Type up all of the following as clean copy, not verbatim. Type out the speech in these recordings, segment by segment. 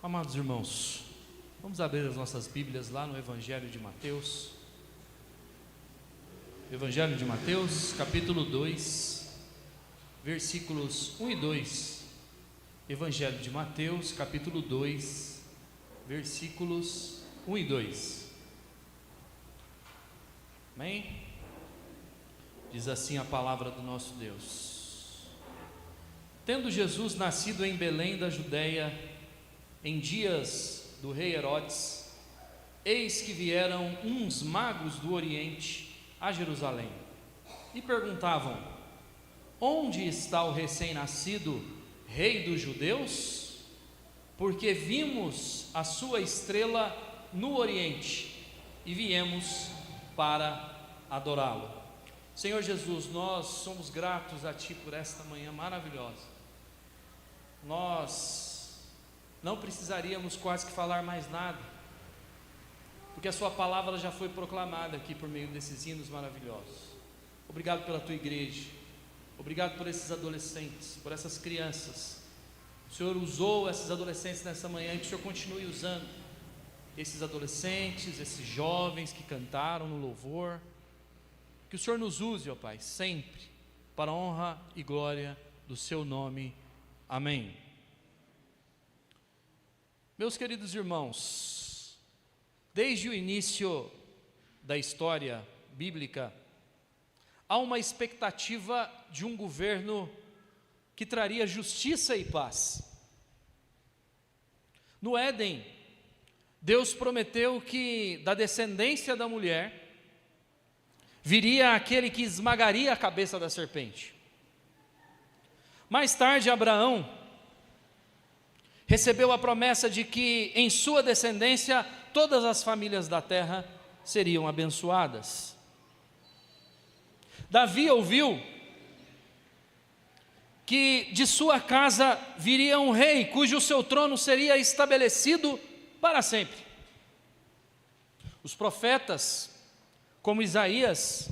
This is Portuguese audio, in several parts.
Amados irmãos, vamos abrir as nossas Bíblias lá no Evangelho de Mateus. Evangelho de Mateus, capítulo 2, versículos 1 e 2. Evangelho de Mateus, capítulo 2, versículos 1 e 2. Amém? Diz assim a palavra do nosso Deus: Tendo Jesus nascido em Belém da Judeia, em dias do rei Herodes, eis que vieram uns magos do Oriente a Jerusalém e perguntavam: onde está o recém-nascido rei dos judeus? Porque vimos a sua estrela no Oriente e viemos para adorá-lo. Senhor Jesus, nós somos gratos a Ti por esta manhã maravilhosa. Nós não precisaríamos quase que falar mais nada, porque a Sua palavra já foi proclamada aqui por meio desses hinos maravilhosos. Obrigado pela Tua igreja, obrigado por esses adolescentes, por essas crianças. O Senhor usou esses adolescentes nessa manhã e que o Senhor continue usando esses adolescentes, esses jovens que cantaram no louvor. Que o Senhor nos use, ó Pai, sempre para a honra e glória do Seu nome. Amém. Meus queridos irmãos, desde o início da história bíblica, há uma expectativa de um governo que traria justiça e paz. No Éden, Deus prometeu que da descendência da mulher viria aquele que esmagaria a cabeça da serpente. Mais tarde, Abraão recebeu a promessa de que em sua descendência todas as famílias da terra seriam abençoadas. Davi ouviu que de sua casa viria um rei cujo seu trono seria estabelecido para sempre. Os profetas, como Isaías,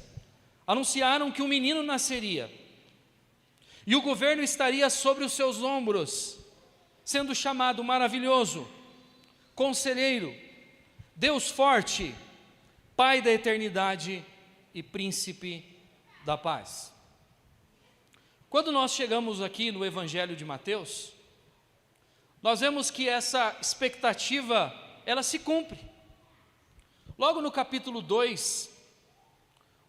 anunciaram que um menino nasceria e o governo estaria sobre os seus ombros, sendo chamado Maravilhoso, Conselheiro, Deus Forte, Pai da Eternidade e Príncipe da Paz. Quando nós chegamos aqui no Evangelho de Mateus, nós vemos que essa expectativa, ela se cumpre. Logo no capítulo 2,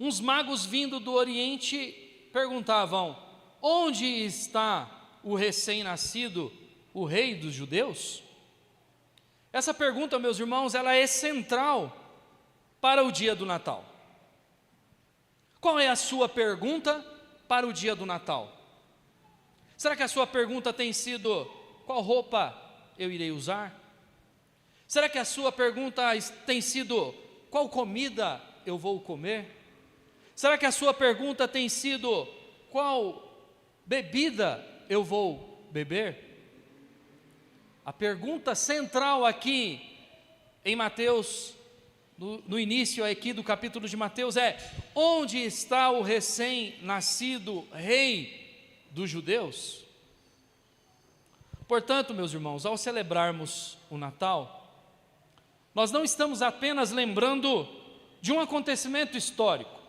uns magos vindo do Oriente perguntavam: onde está o recém-nascido, o rei dos judeus? Essa pergunta, meus irmãos, ela é central para o dia do Natal. Qual é a sua pergunta para o dia do Natal? Será que a sua pergunta tem sido: qual roupa eu irei usar? Será que a sua pergunta tem sido: qual comida eu vou comer? Será que a sua pergunta tem sido: qual bebida eu vou beber? A pergunta central aqui em Mateus, no início aqui do capítulo de Mateus é: onde está o recém-nascido rei dos judeus? Portanto, meus irmãos, ao celebrarmos o Natal, nós não estamos apenas lembrando de um acontecimento histórico,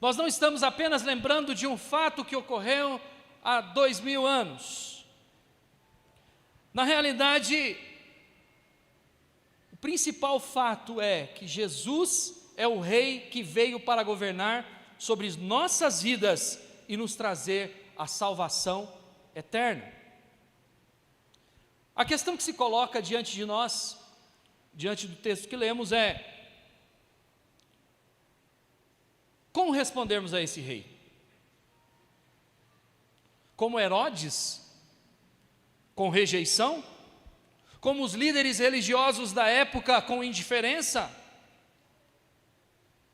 nós não estamos apenas lembrando de um fato que ocorreu há 2000 anos. Na realidade, o principal fato é que Jesus é o Rei que veio para governar sobre nossas vidas e nos trazer a salvação eterna. A questão que se coloca diante de nós, diante do texto que lemos, é: como respondermos a esse rei? Como Herodes? Com rejeição? Como os líderes religiosos da época, com indiferença?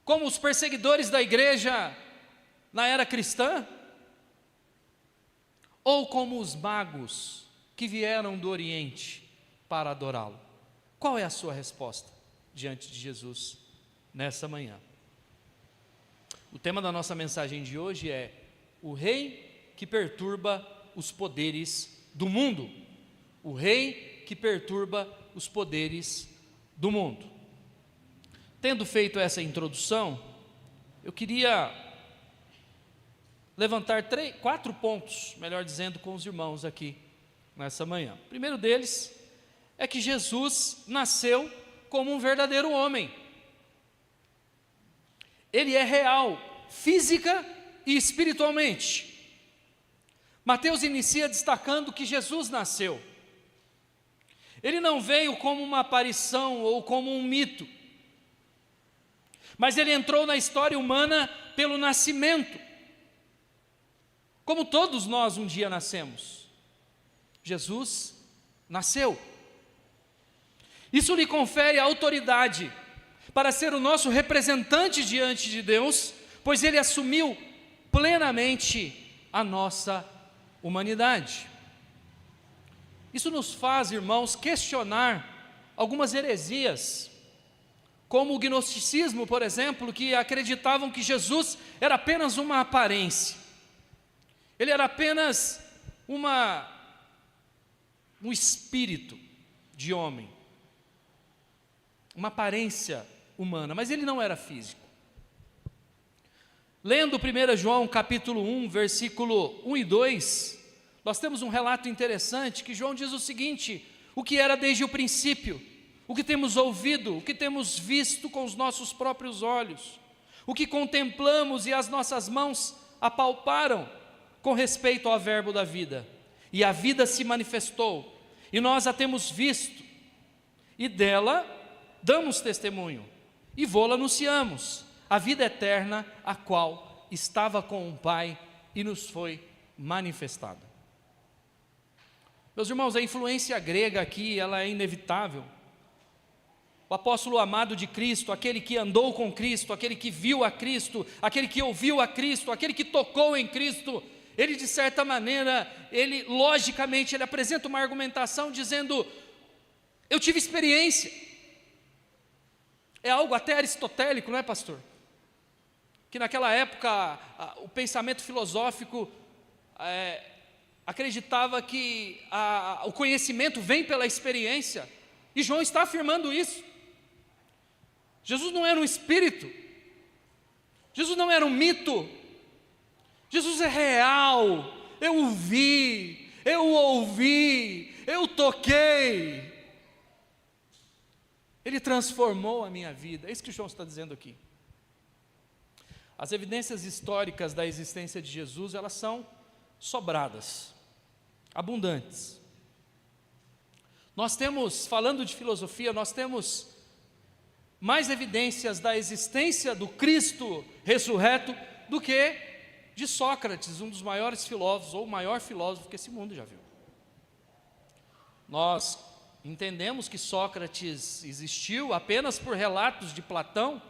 Como os perseguidores da igreja na era cristã? Ou como os magos que vieram do Oriente para adorá-lo? Qual é a sua resposta diante de Jesus nessa manhã? O tema da nossa mensagem de hoje é: o rei que perturba os poderes do mundo. o rei que perturba os poderes do mundo. Tendo feito essa introdução, eu queria levantar 4 pontos, melhor dizendo, com os irmãos aqui nessa manhã. O primeiro deles é que Jesus nasceu como um verdadeiro homem. Ele é real, física e espiritualmente. Mateus inicia destacando que Jesus nasceu. Ele não veio como uma aparição ou como um mito, mas ele entrou na história humana pelo nascimento, como todos nós um dia nascemos. Jesus nasceu. Isso lhe confere autoridade para ser o nosso representante diante de Deus, pois ele assumiu plenamente a nossa humanidade. Isso nos faz, irmãos, questionar algumas heresias, como o gnosticismo, por exemplo, que acreditavam que Jesus era apenas uma aparência. Ele era apenas um espírito de homem, uma aparência humana, mas ele não era físico. Lendo 1 João capítulo 1, versículo 1 e 2, nós temos um relato interessante que João diz o seguinte: o que era desde o princípio, o que temos ouvido, o que temos visto com os nossos próprios olhos, o que contemplamos e as nossas mãos apalparam com respeito ao verbo da vida. E a vida se manifestou, e nós a temos visto, e dela damos testemunho, e vô-la anunciamos, a vida eterna, a qual estava com o Pai e nos foi manifestada. Meus irmãos, a influência grega aqui, ela é inevitável. O apóstolo amado de Cristo, aquele que andou com Cristo, aquele que viu a Cristo, aquele que ouviu a Cristo, aquele que tocou em Cristo, ele de certa maneira, logicamente, ele apresenta uma argumentação dizendo: eu tive experiência. É algo até aristotélico, não é, pastor? Que naquela época, o pensamento filosófico acreditava que o conhecimento vem pela experiência, e João está afirmando isso. Jesus não era um espírito, Jesus não era um mito, Jesus é real. Eu o vi, eu o ouvi, eu toquei, Ele transformou a minha vida. É isso que João está dizendo aqui. As evidências históricas da existência de Jesus, elas são sobradas, abundantes. Nós temos, falando de filosofia, nós temos mais evidências da existência do Cristo ressurreto do que de Sócrates, um dos maiores filósofos, ou o maior filósofo que esse mundo já viu. Nós entendemos que Sócrates existiu apenas por relatos de Platão,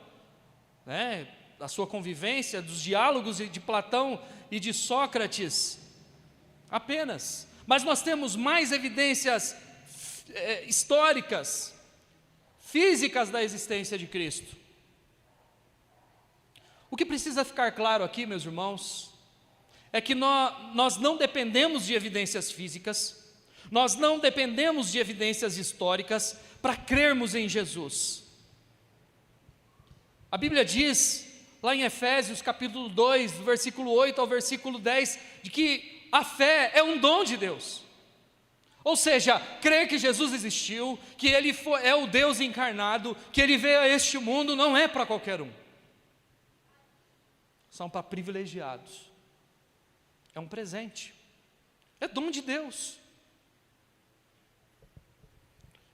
né, da sua convivência, dos diálogos de Platão e de Sócrates, apenas. Mas nós temos mais evidências históricas, físicas da existência de Cristo. O que precisa ficar claro aqui, meus irmãos, é que nós não dependemos de evidências físicas, nós não dependemos de evidências históricas para crermos em Jesus. A Bíblia diz, lá em Efésios capítulo 2, do versículo 8 ao versículo 10, de que a fé é um dom de Deus. Ou seja, crer que Jesus existiu, que Ele é o Deus encarnado, que Ele veio a este mundo, não é para qualquer um. São para privilegiados. É um presente. É dom de Deus.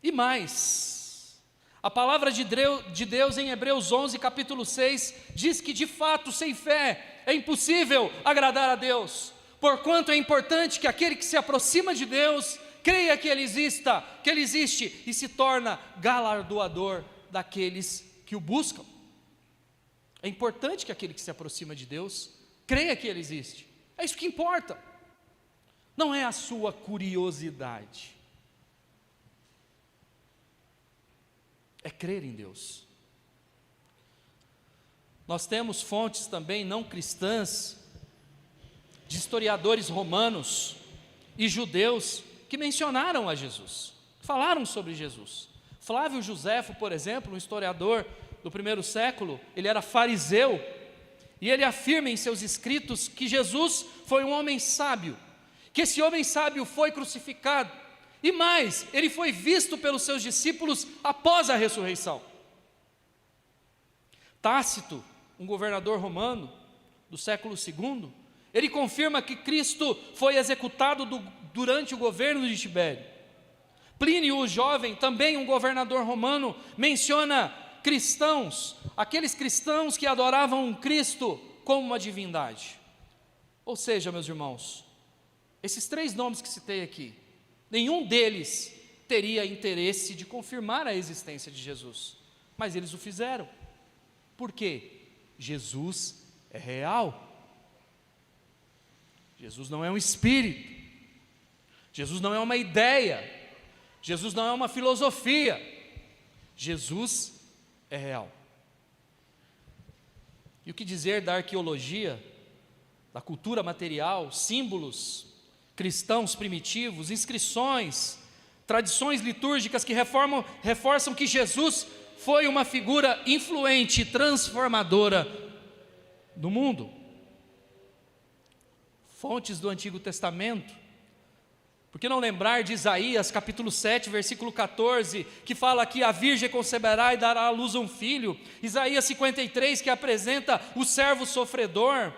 E mais, a palavra de Deus em Hebreus 11, capítulo 6, diz que de fato, sem fé, é impossível agradar a Deus. Porquanto é importante que aquele que se aproxima de Deus creia que Ele existe e se torna galardoador daqueles que o buscam. É importante que aquele que se aproxima de Deus creia que Ele existe. É isso que importa. Não é a sua curiosidade. É crer em Deus. Nós temos fontes também não cristãs, de historiadores romanos e judeus, que mencionaram a Jesus, falaram sobre Jesus. Flávio Joséfo, por exemplo, um historiador do primeiro século, ele era fariseu, e ele afirma em seus escritos que Jesus foi um homem sábio, que esse homem sábio foi crucificado, e mais, ele foi visto pelos seus discípulos após a ressurreição. Tácito, um governador romano do século II, ele confirma que Cristo foi executado durante o governo de Tibério. Plínio o Jovem, também um governador romano, menciona cristãos, aqueles cristãos que adoravam um Cristo como uma divindade. Ou seja, meus irmãos, esses 3 nomes que citei aqui, nenhum deles teria interesse de confirmar a existência de Jesus, mas eles o fizeram. Por quê? Jesus é real. Jesus não é um espírito. Jesus não é uma ideia. Jesus não é uma filosofia. Jesus é real. E o que dizer da arqueologia, da cultura material, símbolos cristãos primitivos, inscrições, tradições litúrgicas que reforçam que Jesus foi uma figura influente e transformadora do mundo. Fontes do Antigo Testamento, por que não lembrar de Isaías capítulo 7, versículo 14, que fala que a virgem conceberá e dará à luz um filho. Isaías 53, que apresenta o servo sofredor.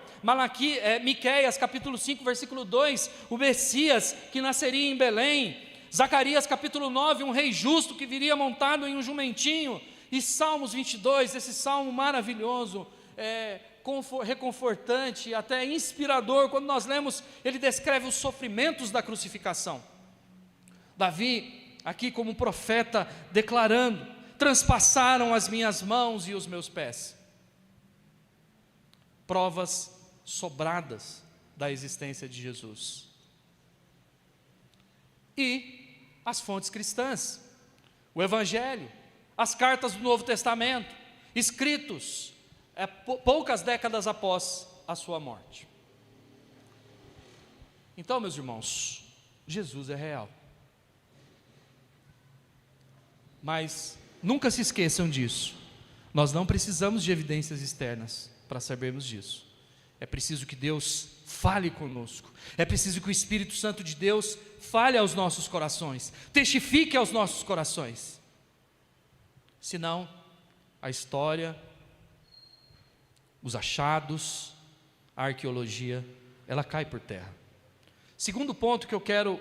Miqueias capítulo 5, versículo 2, o Messias que nasceria em Belém. Zacarias capítulo 9, um rei justo que viria montado em um jumentinho. E Salmos 22, esse salmo maravilhoso, reconfortante, até inspirador, quando nós lemos, ele descreve os sofrimentos da crucificação. Davi, aqui como profeta, declarando: transpassaram as minhas mãos e os meus pés. Provas sobradas da existência de Jesus. E as fontes cristãs, o Evangelho, as cartas do Novo Testamento, escritos poucas décadas após a sua morte. Então, meus irmãos, Jesus é real. Mas nunca se esqueçam disso. Nós não precisamos de evidências externas para sabermos disso. É preciso que Deus fale conosco. É preciso que o Espírito Santo de Deus fale aos nossos corações, testifique aos nossos corações. Senão, a história, os achados, a arqueologia, ela cai por terra. Segundo ponto que eu quero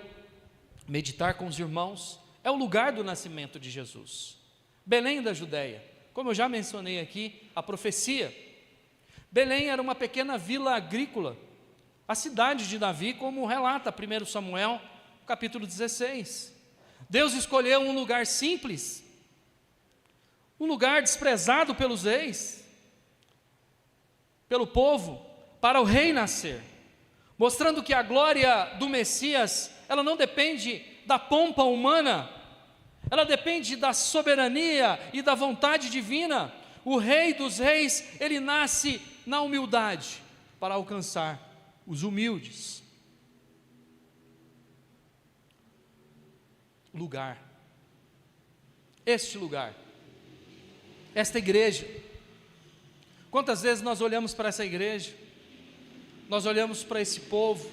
meditar com os irmãos é o lugar do nascimento de Jesus. Belém da Judéia, como eu já mencionei aqui, a profecia. Belém era uma pequena vila agrícola, a cidade de Davi, como relata 1 Samuel, capítulo 16. Deus escolheu um lugar simples, um lugar desprezado pelos reis, pelo povo, para o rei nascer, mostrando que a glória do Messias, ela não depende da pompa humana, ela depende da soberania e da vontade divina. O Rei dos Reis, ele nasce na humildade, para alcançar os humildes. Lugar, este lugar, esta igreja. Quantas vezes nós olhamos para essa igreja, nós olhamos para esse povo,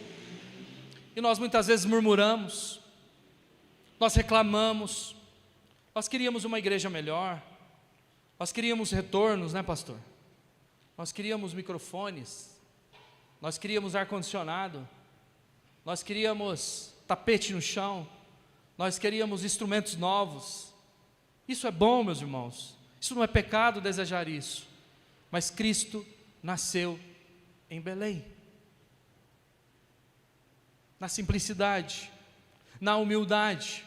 e nós muitas vezes murmuramos, nós reclamamos, nós queríamos uma igreja melhor, nós queríamos retornos, né, pastor? Nós queríamos microfones, nós queríamos ar-condicionado, nós queríamos tapete no chão, nós queríamos instrumentos novos. Isso é bom, meus irmãos, isso não é pecado desejar isso, mas Cristo nasceu em Belém, na simplicidade, na humildade.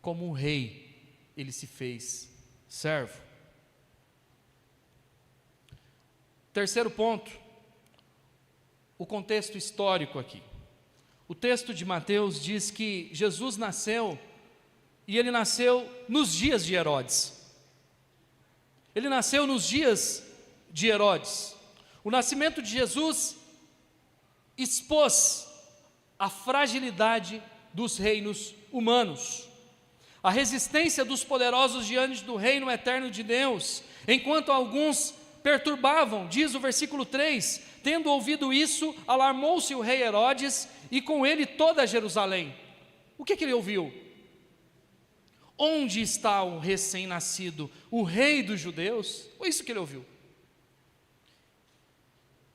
Como um rei, ele se fez servo. Terceiro ponto, o contexto histórico aqui. O texto de Mateus diz que Jesus nasceu, e ele nasceu nos dias de Herodes. Ele nasceu nos dias de Herodes. O nascimento de Jesus expôs a fragilidade dos reinos humanos, a resistência dos poderosos diante do reino eterno de Deus, enquanto alguns perturbavam, diz o versículo 3, tendo ouvido isso, alarmou-se o rei Herodes e com ele toda Jerusalém. O que ele ouviu? Onde está o recém-nascido, o rei dos judeus? Foi isso que ele ouviu.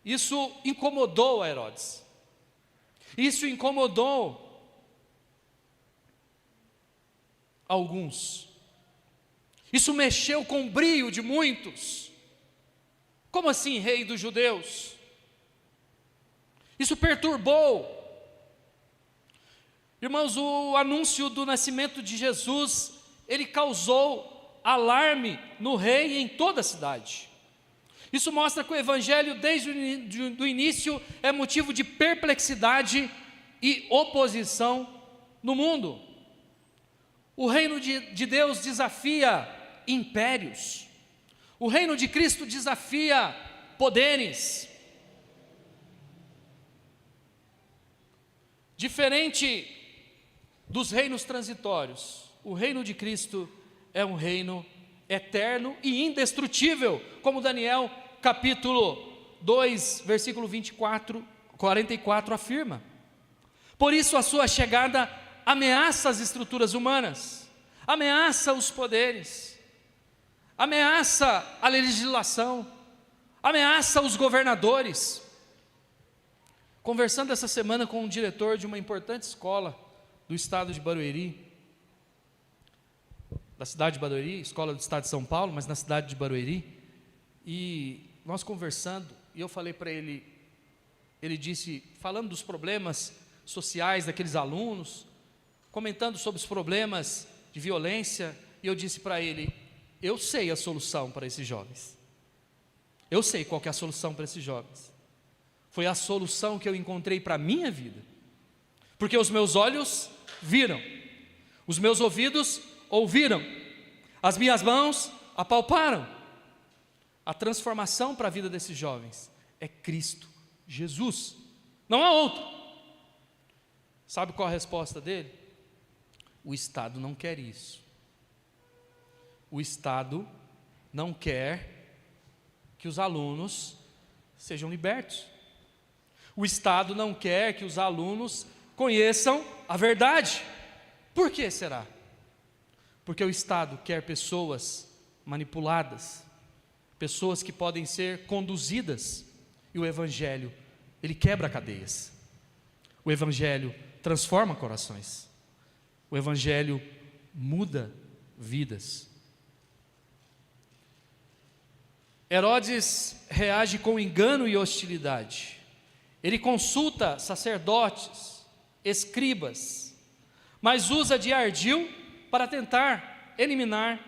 Isso incomodou a Herodes. Isso incomodou alguns. Isso mexeu com o brio de muitos. Como assim, rei dos judeus? Isso perturbou. Irmãos, o anúncio do nascimento de Jesus, ele causou alarme no rei e em toda a cidade. Isso mostra que o evangelho, desde o início, é motivo de perplexidade e oposição no mundo. O reino de Deus desafia impérios. O reino de Cristo desafia poderes. Diferente dos reinos transitórios, o reino de Cristo é um reino eterno e indestrutível, como Daniel capítulo 2, versículo 44 afirma. Por isso a sua chegada ameaça as estruturas humanas, ameaça os poderes, ameaça a legislação, ameaça os governadores. Conversando essa semana com um diretor de uma importante escola do estado de Barueri, da cidade de Barueri, escola do estado de São Paulo, mas na cidade de Barueri, e nós conversando, e eu falei para ele, ele disse, falando dos problemas sociais daqueles alunos, comentando sobre os problemas de violência, e eu disse para ele, eu sei a solução para esses jovens, eu sei qual que é a solução para esses jovens, foi a solução que eu encontrei para a minha vida, porque os meus olhos viram, os meus ouvidos ouviram, as minhas mãos apalparam. A transformação para a vida desses jovens é Cristo Jesus, não há outro. Sabe qual a resposta dele? O Estado não quer isso. O Estado não quer que os alunos sejam libertos. O Estado não quer que os alunos conheçam a verdade. Por que será? Porque o Estado quer pessoas manipuladas, pessoas que podem ser conduzidas, e o Evangelho, ele quebra cadeias. O Evangelho transforma corações. O Evangelho muda vidas. Herodes reage com engano e hostilidade. Ele consulta sacerdotes, escribas, mas usa de ardil para tentar eliminar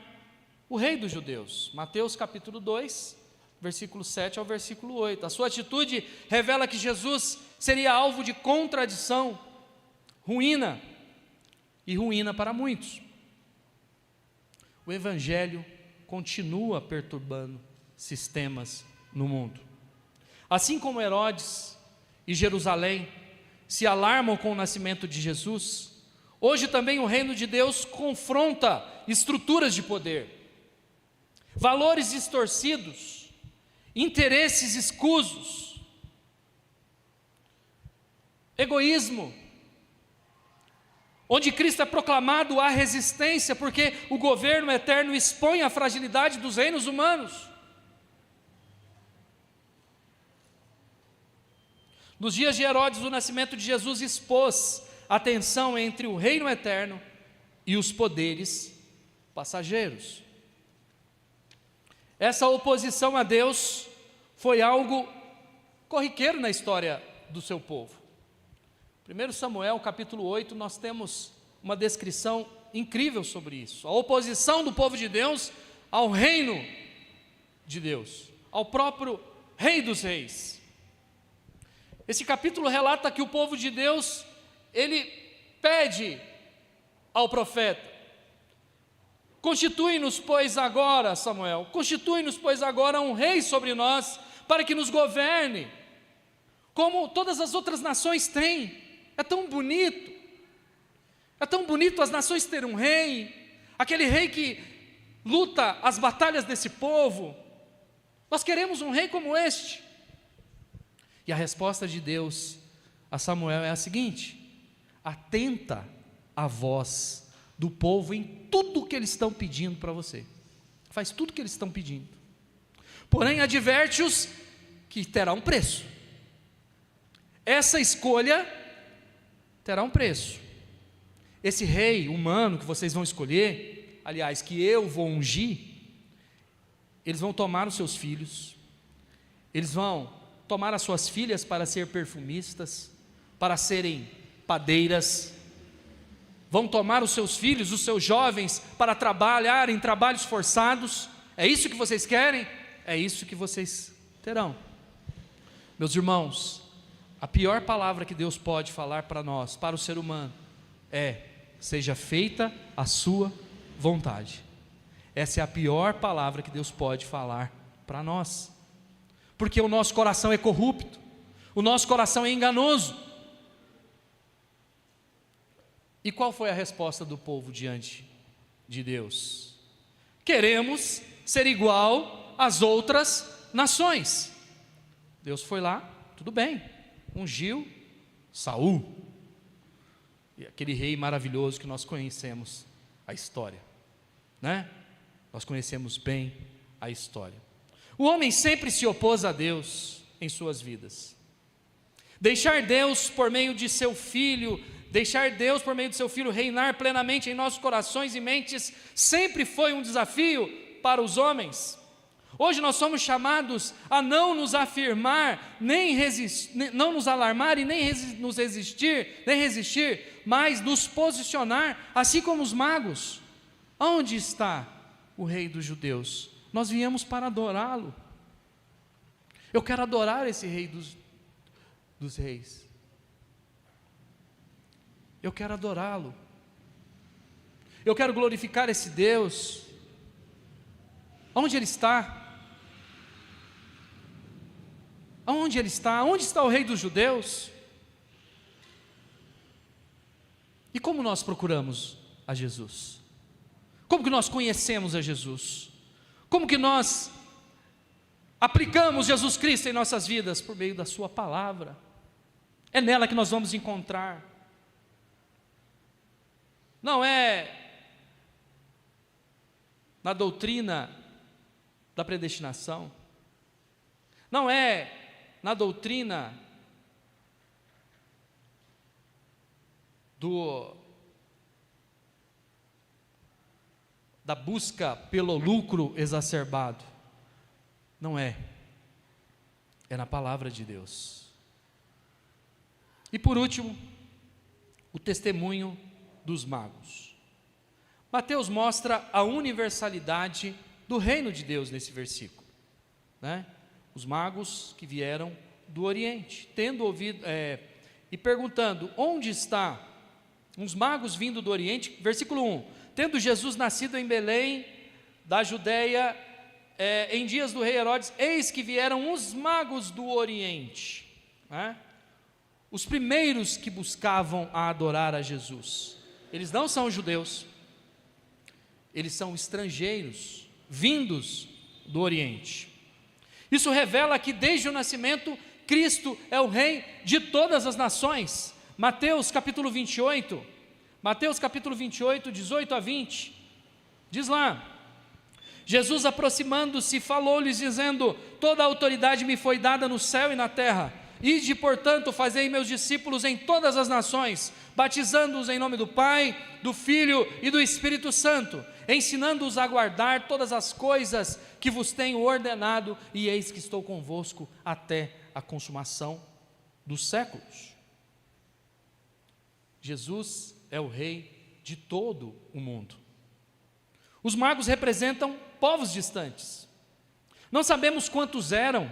o rei dos judeus. Mateus capítulo 2, versículo 7 ao versículo 8. A sua atitude revela que Jesus seria alvo de contradição, ruína e ruína para muitos. O Evangelho continua perturbando sistemas no mundo. Assim como Herodes e Jerusalém se alarmam com o nascimento de Jesus, hoje também o reino de Deus confronta estruturas de poder, valores distorcidos, interesses escusos, egoísmo. Onde Cristo é proclamado, há resistência, porque o governo eterno expõe a fragilidade dos reinos humanos. Nos dias de Herodes, o nascimento de Jesus expôs a tensão entre o reino eterno e os poderes passageiros. Essa oposição a Deus foi algo corriqueiro na história do seu povo. 1 Samuel capítulo 8, nós temos uma descrição incrível sobre isso. A oposição do povo de Deus ao reino de Deus, ao próprio Rei dos Reis. Esse capítulo relata que o povo de Deus, ele pede ao profeta: constitui-nos, pois, agora, Samuel, constitui-nos, pois, agora um rei sobre nós, para que nos governe, como todas as outras nações têm. É tão bonito. É tão bonito as nações terem um rei, aquele rei que luta as batalhas desse povo. Nós queremos um rei como este. E a resposta de Deus a Samuel é a seguinte: atenta à voz do povo em tudo o que eles estão pedindo para você. Faz tudo o que eles estão pedindo. Porém, adverte-os que terá um preço. Essa escolha terá um preço. Esse rei humano que vocês vão escolher, aliás, que eu vou ungir, eles vão tomar os seus filhos, eles vão tomar as suas filhas para ser perfumistas, para serem padeiras, vão tomar os seus filhos, os seus jovens, para trabalhar em trabalhos forçados. É isso que vocês querem? É isso que vocês terão. Meus irmãos, a pior palavra que Deus pode falar para nós, para o ser humano, é: seja feita a sua vontade. Essa é a pior palavra que Deus pode falar para nós, porque o nosso coração é corrupto, o nosso coração é enganoso. E qual foi a resposta do povo diante de Deus? Queremos ser igual às outras nações. Deus foi lá, tudo bem, ungiu Saul, e aquele rei maravilhoso que nós conhecemos a história, né? Nós conhecemos bem a história. O homem sempre se opôs a Deus em suas vidas. Deixar Deus por meio de seu Filho reinar plenamente em nossos corações e mentes, sempre foi um desafio para os homens. Hoje nós somos chamados a não nos afirmar, não nos alarmar e nem resistir, mas nos posicionar, assim como os magos. Onde está o rei dos judeus? Nós viemos para adorá-lo. Eu quero adorar esse rei dos reis. Eu quero adorá-lo. Eu quero glorificar esse Deus. Onde Ele está? Onde Ele está? Onde está o rei dos judeus? E como nós procuramos a Jesus? Como que nós conhecemos a Jesus? Como que nós aplicamos Jesus Cristo em nossas vidas? Por meio da sua palavra. É nela que nós vamos encontrar. Não é na doutrina da predestinação, não é na doutrina da busca pelo lucro exacerbado, não é na palavra de Deus. E por último, o testemunho dos magos. Mateus mostra a universalidade do reino de Deus nesse versículo, né? Os magos que vieram do Oriente, tendo ouvido e perguntando: onde está? Uns magos vindo do Oriente, versículo 1: tendo Jesus nascido em Belém da Judeia, em dias do rei Herodes, eis que vieram os magos do Oriente, né? Os primeiros que buscavam a adorar a Jesus. Eles não são judeus, eles são estrangeiros, vindos do Oriente. Isso revela que desde o nascimento, Cristo é o Rei de todas as nações. Mateus capítulo 28, 18 a 20, diz lá: Jesus, aproximando-se, falou-lhes dizendo: toda a autoridade me foi dada no céu e na terra. Ide, portanto, fazei meus discípulos em todas as nações, batizando-os em nome do Pai, do Filho e do Espírito Santo, ensinando-os a guardar todas as coisas que vos tenho ordenado, e eis que estou convosco até a consumação dos séculos. Jesus é o Rei de todo o mundo. Os magos representam povos distantes. Não sabemos quantos eram.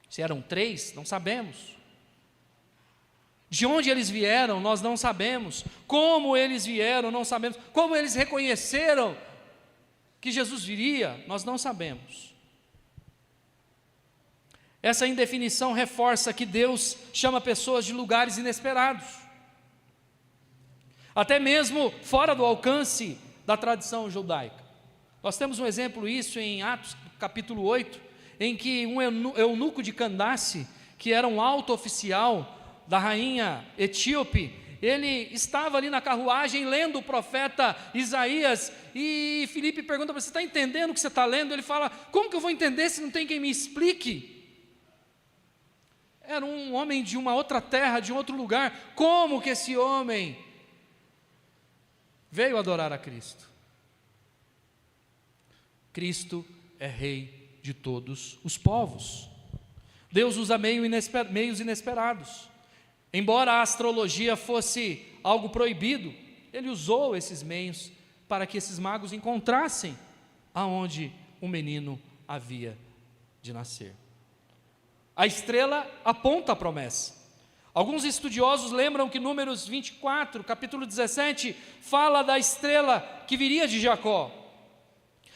Se eram 3, não sabemos. De onde eles vieram, nós não sabemos. Como eles vieram, não sabemos. Como eles reconheceram que Jesus viria, nós não sabemos. Essa indefinição reforça que Deus chama pessoas de lugares inesperados, até mesmo fora do alcance da tradição judaica. Nós temos um exemplo disso em Atos capítulo 8, em que um eunuco de Candace, que era um alto oficial da rainha etíope, ele estava ali na carruagem lendo o profeta Isaías, e Filipe pergunta para ele: você está entendendo o que você está lendo? Ele fala: como que eu vou entender se não tem quem me explique? Era um homem de uma outra terra, de um outro lugar. Como que esse homem veio adorar a Cristo? Cristo é rei de todos os povos. Deus usa meios inesperados. Embora a astrologia fosse algo proibido, Ele usou esses meios para que esses magos encontrassem aonde o menino havia de nascer. A estrela aponta a promessa. Alguns estudiosos lembram que Números 24, capítulo 17, fala da estrela que viria de Jacó.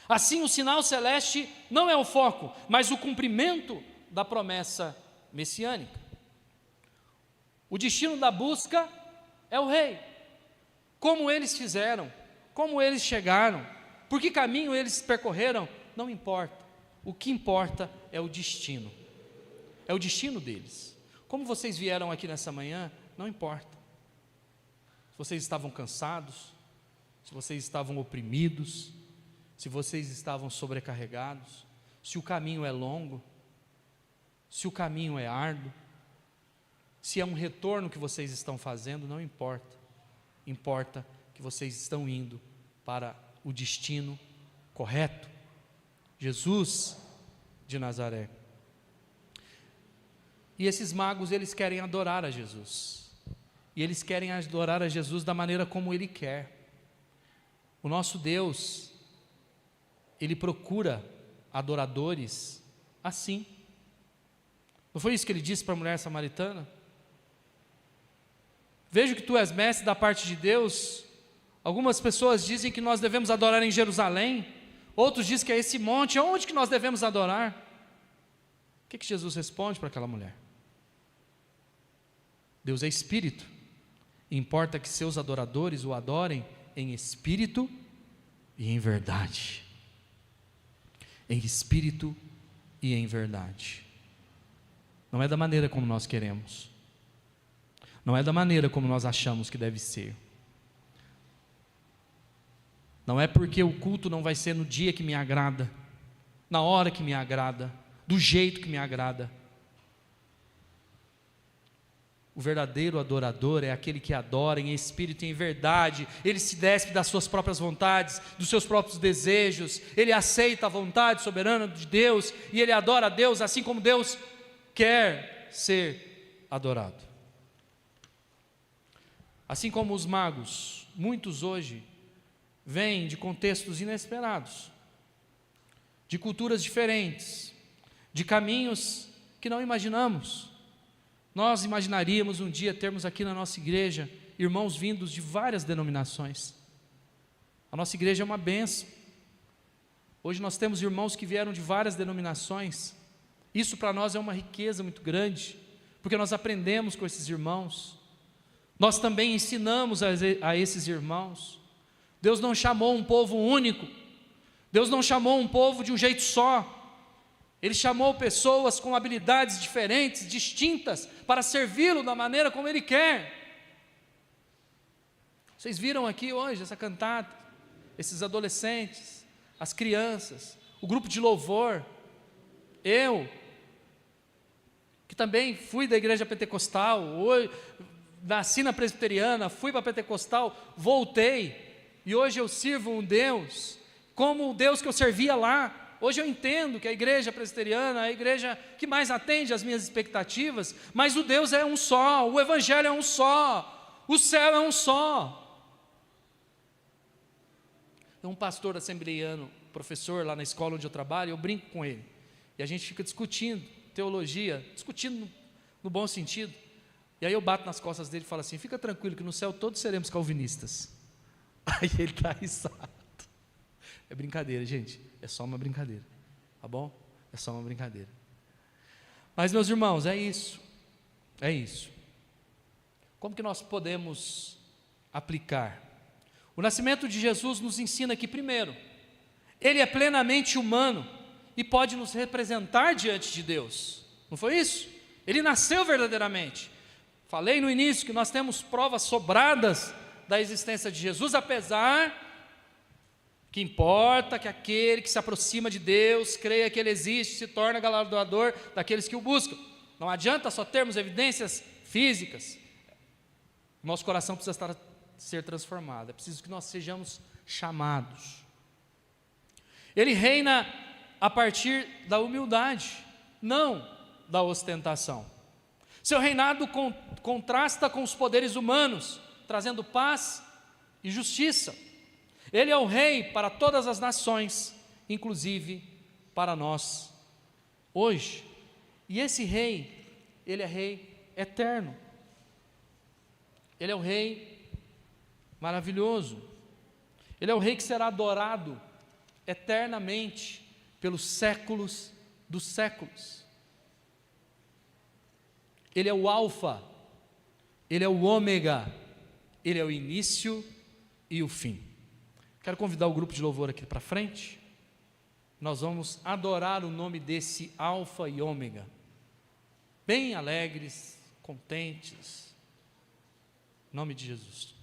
Assim, o sinal celeste não é o foco, mas o cumprimento da promessa messiânica. O destino da busca é o rei. Como eles fizeram, como eles chegaram, por que caminho eles percorreram, não importa. O que importa é o destino. É o destino deles. Como vocês vieram aqui nessa manhã, não importa. Se vocês estavam cansados, se vocês estavam oprimidos, se vocês estavam sobrecarregados, se o caminho é longo, se o caminho é árduo, se é um retorno que vocês estão fazendo, não importa. Importa que vocês estão indo para o destino correto. Jesus de Nazaré. E esses magos, eles querem adorar a Jesus. E eles querem adorar a Jesus da maneira como Ele quer. O nosso Deus, Ele procura adoradores assim. Não foi isso que Ele disse para a mulher samaritana? Vejo que tu és mestre da parte de Deus. Algumas pessoas dizem que nós devemos adorar em Jerusalém. Outros dizem que é esse monte. Aonde que nós devemos adorar? O que Jesus responde para aquela mulher? Deus é espírito, e importa que seus adoradores o adorem em espírito e em verdade. Em espírito e em verdade. Não é da maneira como nós queremos, não é da maneira como nós achamos que deve ser. Não é porque o culto não vai ser no dia que me agrada, na hora que me agrada, do jeito que me agrada. O verdadeiro adorador é aquele que adora em espírito e em verdade. Ele se despe das suas próprias vontades, dos seus próprios desejos. Ele aceita a vontade soberana de Deus e ele adora a Deus assim como Deus quer ser adorado. Assim como os magos, muitos hoje vêm de contextos inesperados, de culturas diferentes, de caminhos que não imaginamos. Nós imaginaríamos um dia termos aqui na nossa igreja irmãos vindos de várias denominações. A nossa igreja é uma bênção. Hoje nós temos irmãos que vieram de várias denominações. Isso para nós é uma riqueza muito grande, porque nós aprendemos com esses irmãos. Nós também ensinamos a esses irmãos. Deus não chamou um povo único. Deus não chamou um povo de um jeito só. Ele chamou pessoas com habilidades diferentes, distintas, para servi-lo da maneira como Ele quer. Vocês viram aqui hoje essa cantata, esses adolescentes, as crianças, o grupo de louvor, eu, que também fui da igreja pentecostal, hoje, nasci na presbiteriana, fui para a pentecostal, voltei, e hoje eu sirvo um Deus, como o Deus que eu servia lá. Hoje eu entendo que a igreja presbiteriana é a igreja que mais atende às minhas expectativas, mas o Deus é um só, o evangelho é um só, o céu é um só. Tem um pastor assembleiano, professor lá na escola onde eu trabalho, eu brinco com ele, e a gente fica discutindo teologia, discutindo no bom sentido, e aí eu bato nas costas dele e falo assim: fica tranquilo que no céu todos seremos calvinistas. Aí ele está risado. É brincadeira, gente, é só uma brincadeira, tá bom? É só uma brincadeira. Mas, meus irmãos, é isso. É isso. Como que nós podemos aplicar? O nascimento de Jesus nos ensina que, primeiro, Ele é plenamente humano e pode nos representar diante de Deus. Não foi isso? Ele nasceu verdadeiramente. Falei no início que nós temos provas sobradas da existência de Jesus, apesar que importa que aquele que se aproxima de Deus, creia que Ele existe, se torna galardoador daqueles que o buscam. Não adianta só termos evidências físicas. Nosso coração precisa ser transformado. É preciso que nós sejamos chamados. Ele reina a partir da humildade, não da ostentação. Seu reinado contrasta com os poderes humanos, trazendo paz e justiça. Ele é o rei para todas as nações, inclusive para nós, hoje. E esse rei, ele é rei eterno. Ele é o rei maravilhoso. Ele é o rei que será adorado eternamente pelos séculos dos séculos. Ele é o alfa, ele é o ômega, ele é o início e o fim. Quero convidar o grupo de louvor aqui para frente. Nós vamos adorar o nome desse alfa e ômega, bem alegres, contentes, em nome de Jesus.